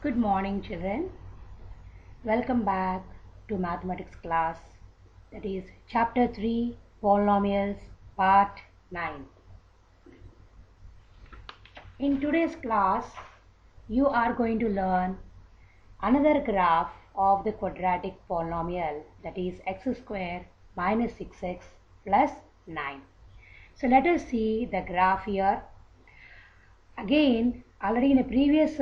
Good morning, children. Welcome back to mathematics class. That is chapter 3 polynomials part 9. In today's class, you are going to learn another graph of the quadratic polynomial, that is x square minus 6x plus 9. So let us see the graph here. Again, already in a previous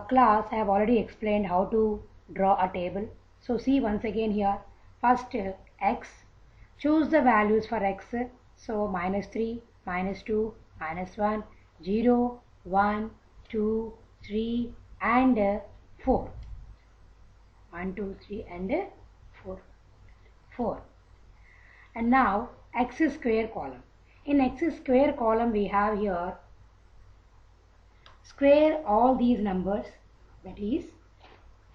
class I have already explained how to draw a table. So see once again here. First x, choose the values for x. So minus 3, minus 2, minus 1, 0, 1, 2, 3 and 4. 1, 2, 3 and 4. 4. And now x square column. In x square column we have here square all these numbers, that is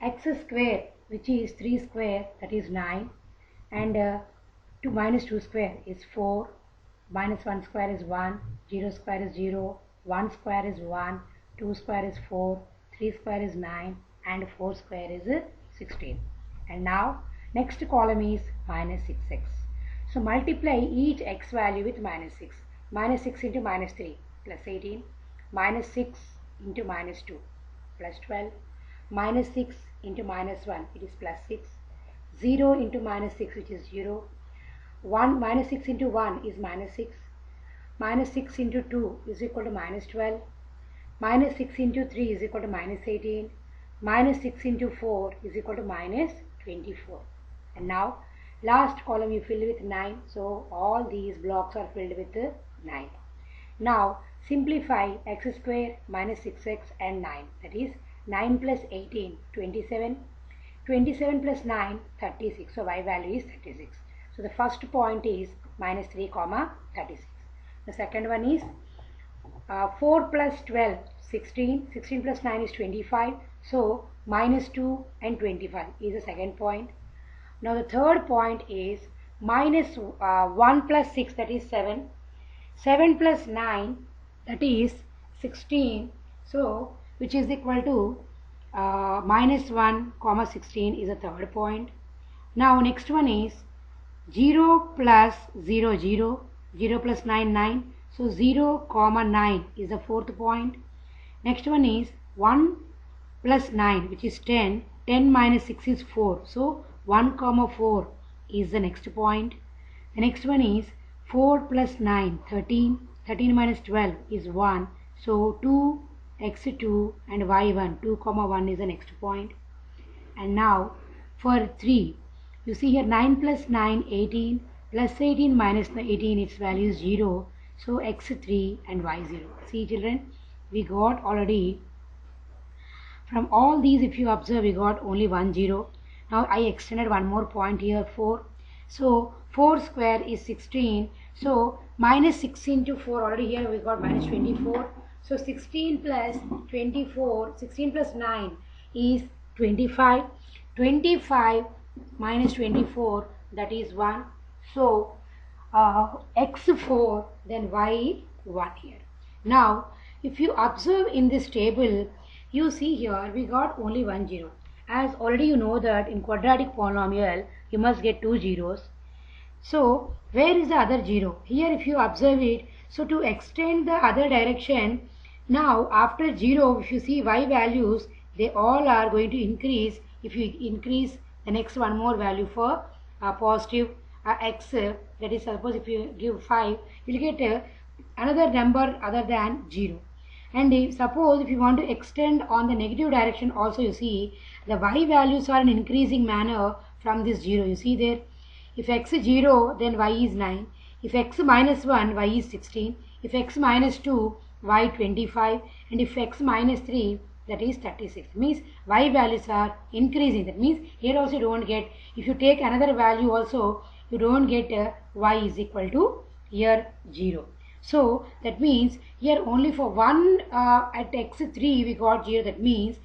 x square, which is 3 square, that is 9, and 2 minus 2 square is 4, minus 1 square is 1, 0 square is 0, 1 square is 1, 2 square is 4, 3 square is 9 and 4 square is 16. And now next column is minus 6x. So multiply each x value with minus 6. Minus 6 into minus 3 plus 18, minus 6 into minus 2 plus 12, minus 6 into minus 1, it is plus 6, 0 into minus 6, which is 0, 1 minus 6 into 1 is minus 6, minus 6 into 2 is equal to minus 12, minus 6 into 3 is equal to minus 18, minus 6 into 4 is equal to minus 24. And now last column you fill with 9, so all these blocks are filled with 9. Now simplify x square minus 6x and 9, that is 9 plus 18, 27, 27 plus 9, 36. So y value is 36. So the first point is minus 3 comma 36. The second one is 4 plus 12, 16, 16 plus 9 is 25. So minus 2 and 25 is the second point. Now the third point is minus 1 plus 6, that is 7, 7 plus 9, that is 16, so which is equal to minus 1 comma 16 is the third point. Now next one is 0 plus 0, 0, 0 plus 9, 9, so 0 comma 9 is the fourth point. Next one is 1 plus 9, which is 10, 10 minus 6 is 4, so 1 comma 4 is the next point. The next one is 4 plus 9, 13, 13 minus 12 is 1, so 2, x2 and y1, 2 comma 1 is the next point. And now for 3, you see here 9 plus 9, 18, plus 18 minus 18, its value is 0, so x3 and y0. See children, we got already from all these, if you observe, we got only 1 0. Now I extended one more point here, 4. So 4 square is 16. So minus 6 into 4, already here we got minus 24. So 16 plus 24, 16 plus 9 is 25. 25 minus 24, that is 1. So x4, then y1 here. Now if you observe in this table, you see here we got only 1 0. As already you know that in quadratic polynomial you must get 2 zeros. So where is the other 0? Here if you observe it, so to extend the other direction, now after 0, if you see y values, they all are going to increase. If you increase the next one more value for positive x, that is suppose if you give 5, you will get another number other than 0. And suppose if you want to extend on the negative direction also, you see the y values are in increasing manner from this 0. You see there, if x is 0, then y is 9. If x minus 1, y is 16. If x minus 2, y 25. And if x minus 3, that is 36. Means y values are increasing. That means here also you don't get, if you take another value also, you don't get y is equal to here 0. So that means here only for 1 at x3 we got 0. That means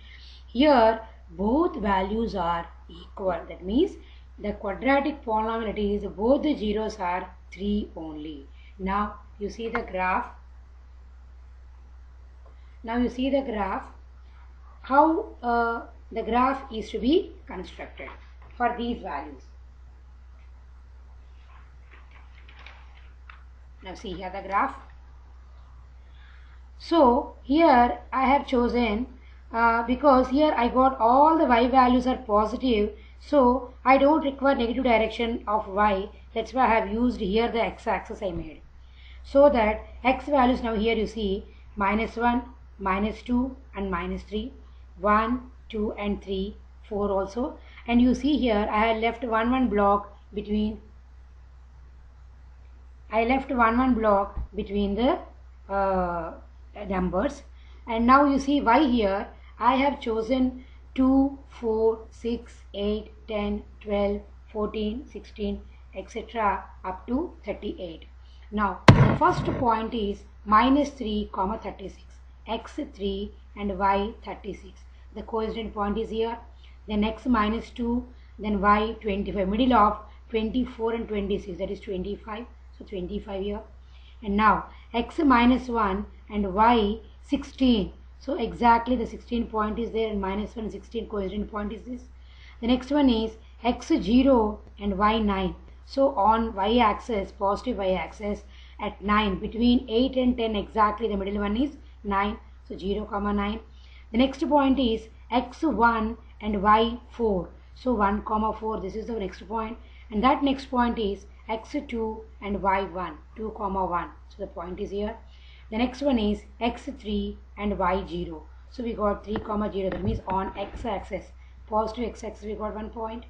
here both values are equal. That means the quadratic polynomial, is both the zeros are 3 only. Now you see the graph. how the graph is to be constructed for these values. Now see here the graph. So here I have chosen because here I got all the y values are positive, so I don't require negative direction of y. That's why I have used here the x-axis I made. So that x values now here you see -1, -2 and -3, 1, 2 and 3, 4 also. And you see here I have left one block between the numbers. And now you see y here I have chosen 2, 4, 6, 8, 10, 12, 14, 16, etc. up to 38. Now the first point is -3, 36, x3 and y 36. The coincident point is here. Then x -2, then y 25, middle of 24 and 26, that is 25. So 25 here. And now x -1 and y 16. So exactly the 16 point is there, and -1 16 coincident point is this. The next one is x0 and y 9. So on y axis, positive y axis at 9, between 8 and 10 exactly the middle one is 9. So 0, 9. The next point is x1 and y 4. So 1, 4, this is the next point. And that next point is x2 and y1, 2, 1. So the point is here. The next one is x3 and y0. So we got 3, 0. That means on x-axis, positive x-axis, we got 1 point.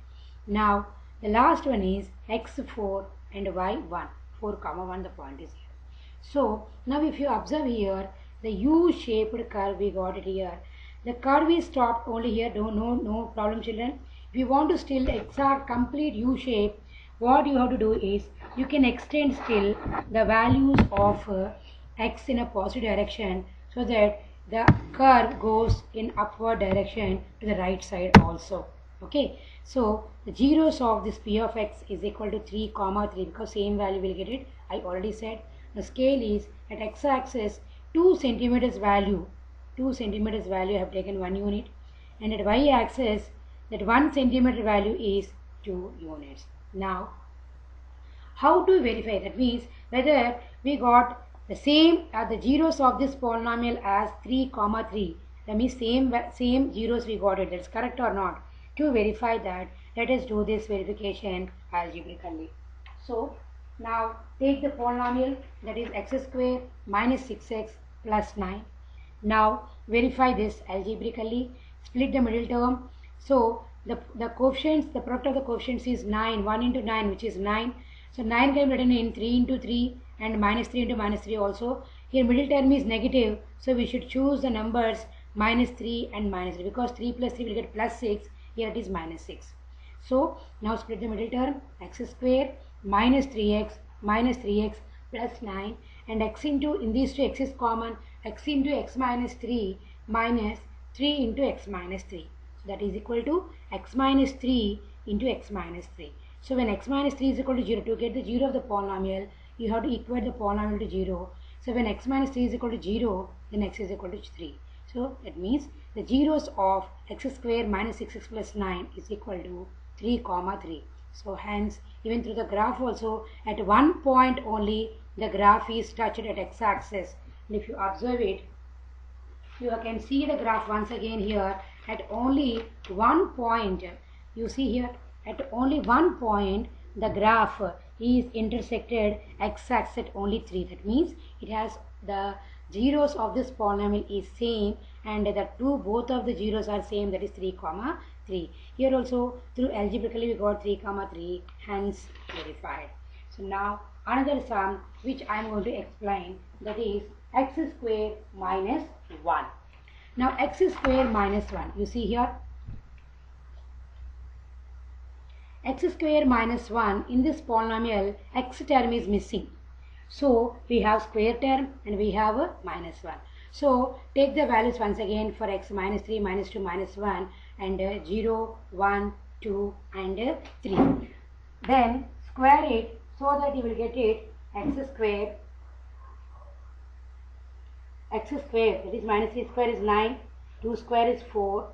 Now the last one is x4 and y1, 4, 1. The point is here. So now if you observe here, the U-shaped curve we got it here. The curve is stopped only here. No problem, children. If you want to still exact complete U shape, what you have to do is you can extend still the values of x in a positive direction, so that the curve goes in upward direction to the right side also. Okay, so the zeros of this p of x is equal to 3, 3, because same value will get it. I already said the scale is at x-axis 2 centimeters value. 2 centimeters value I have taken 1 unit, and at y-axis that 1 centimeter value is 2 units. Now how to verify? That means whether we got the same the zeros of this polynomial as 3, 3. That means same zeros we got it. That's correct or not? To verify that, let us do this verification algebraically. So now take the polynomial, that is x square minus 6x plus 9. Now verify this algebraically. Split the middle term. So the coefficients, the product of the coefficients is 9. 1 into 9, which is 9. So 9 can be written in 3 into 3 and -3 into -3 also. Here middle term is negative, so we should choose the numbers -3 and -3, because 3 plus 3 will get plus 6. Here it is -6. So now split the middle term, x square minus 3x plus 9, and x into, in these two x is common, x into x minus 3 minus 3 into x minus 3. So that is equal to x minus 3 into x minus 3. So when x minus 3 is equal to 0, to get the 0 of the polynomial, you have to equate the polynomial to 0. So when x minus 3 is equal to 0, then x is equal to 3. So that means the zeros of x square minus 6x plus 9 is equal to 3, 3. So hence, even through the graph also, at one point only the graph is touched at x-axis. And if you observe it, you can see the graph once again here at only one point. You see here, at only one point the graph is intersected x-axis at only 3. That means it has the zeros of this polynomial is same, and the both of the zeros are same, that is 3, 3. Here also through algebraically we got 3, 3, hence verified. So now another sum which I am going to explain, that is x square minus 1. Now x square minus 1, you see here, x square minus 1, in this polynomial x term is missing. So we have square term and we have a minus 1. So take the values once again for x minus 3, minus 2, minus 1, and 0, 1, 2 and 3. Then square it so that you will get it x square, that is minus 3 square is 9, 2 square is 4,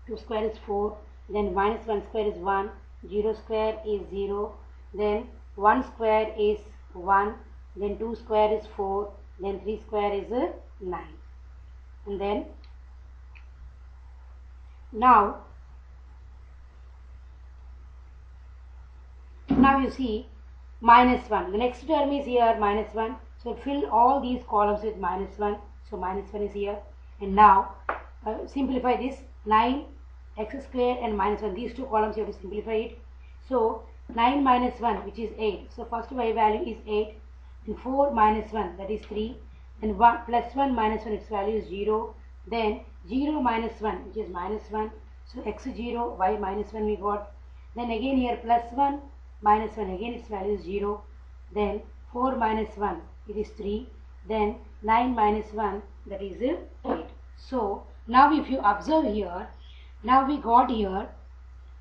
2 square is 4, then minus 1 square is 1, 0 square is 0, then 1 square is 1, then 2 square is 4, then 3 square is 9. And then now you see minus 1. The next term is here minus 1. So fill all these columns with minus 1. So minus 1 is here. And now simplify this. 9 x square and minus 1. These two columns you have to simplify it. So 9 minus 1, which is 8. So first y value is 8. And 4 minus 1, that is 3. Then 1 plus 1 minus 1, its value is 0. Then 0 minus 1, which is minus 1. So x 0, y minus 1 we got. Then again here plus 1 minus 1, again its value is 0. Then 4 minus 1, it is 3. Then 9 minus 1, that is 8. So now if you observe here, now we got here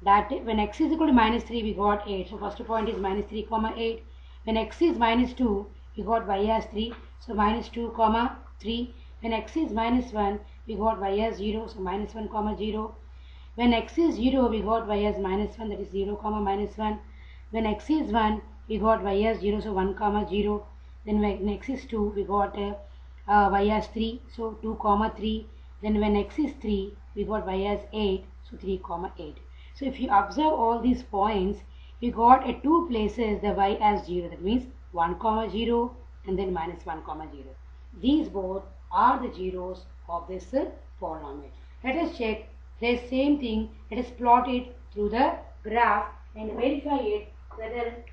that when x is equal to minus 3, we got 8. So first point is minus 3 comma 8. When x is minus 2, we got y as 3. So minus 2 comma 3. When x is minus 1, we got y as 0. So minus 1 comma 0. When x is 0, we got y as minus 1, that is 0 comma minus 1. When x is 1, we got y as 0, so 1 comma 0. Then when x is 2, we got y as 3, so 2 comma 3. Then when x is 3, we got y as 8, so 3 comma 8. So if you observe all these points, we got at two places the y as 0. That means 1 comma 0 and then minus 1 comma 0. These both are the zeros of this polynomial. Let us check the same thing. Let us plot it through the graph and verify it whether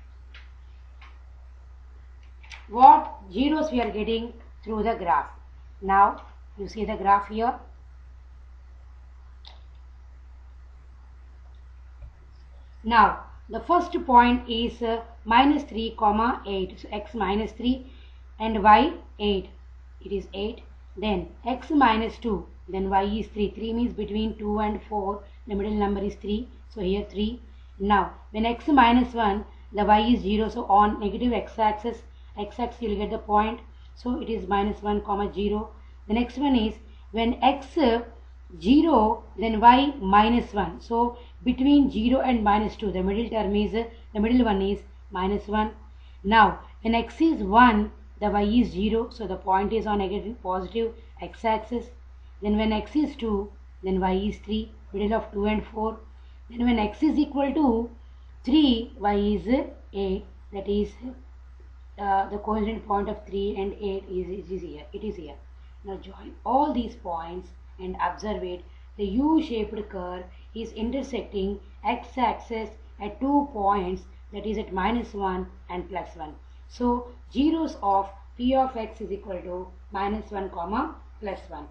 what zeros we are getting through the graph. Now you see the graph here. Now the first point is minus 3 comma 8. So x minus 3 and y 8. It is 8. Then x minus 2. Then y is 3. 3 means between 2 and 4. The middle number is 3. So here 3. Now when x minus 1, the y is 0. So on negative x-axis you will get the point. So it is minus 1 comma 0. The next one is when x 0, then y minus 1. So between 0 and minus 2, the middle term is the middle one is minus 1. Now when x is 1, the y is 0. So the point is on negative positive x-axis. Then when x is 2, then y is 3, middle of 2 and 4. Then when x is equal to 3, y is 8. That is the coincident point of 3 and 8 is here. It is here. Now join all these points and observe it. The U-shaped curve is intersecting x-axis at 2 points, that is at minus 1 and plus 1. So zeros of p of x is equal to minus 1 comma plus 1.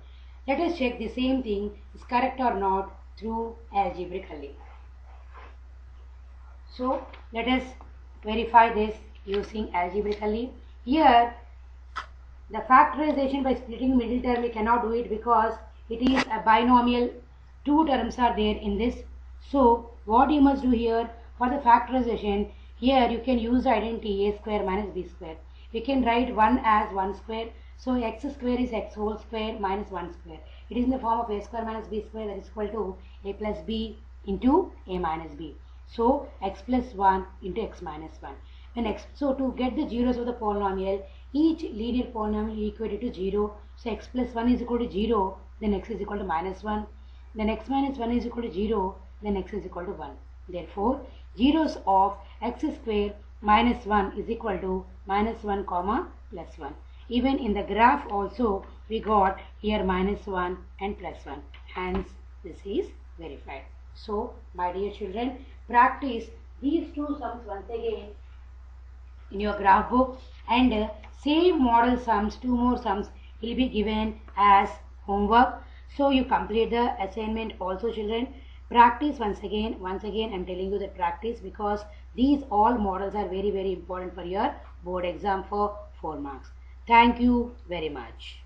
Let us check the same thing is correct or not through algebraically. So let us verify this using algebraically. Here the factorization by splitting middle term, we cannot do it because it is a binomial. Two terms are there in this. So what you must do here for the factorization, here you can use the identity a square minus b square. You can write 1 as 1 square. So x square is x whole square minus 1 square. It is in the form of a square minus b square, that is equal to a plus b into a minus b. So x plus 1 into x minus 1. When x, so to get the zeros of the polynomial, each linear polynomial is equated to 0. So x plus 1 is equal to 0, then x is equal to minus 1. Then x minus 1 is equal to 0, then x is equal to 1. Therefore, zeros of x square minus 1 is equal to minus 1 comma plus 1. Even in the graph also we got here minus 1 and plus 1. Hence this is verified. So my dear children, practice these two sums once again in your graph book, and same model sums, 2 more sums will be given as homework. So you complete the assignment also, children. Practice once again I am telling you that practice, because these all models are very important for your board exam for 4 marks. Thank you very much.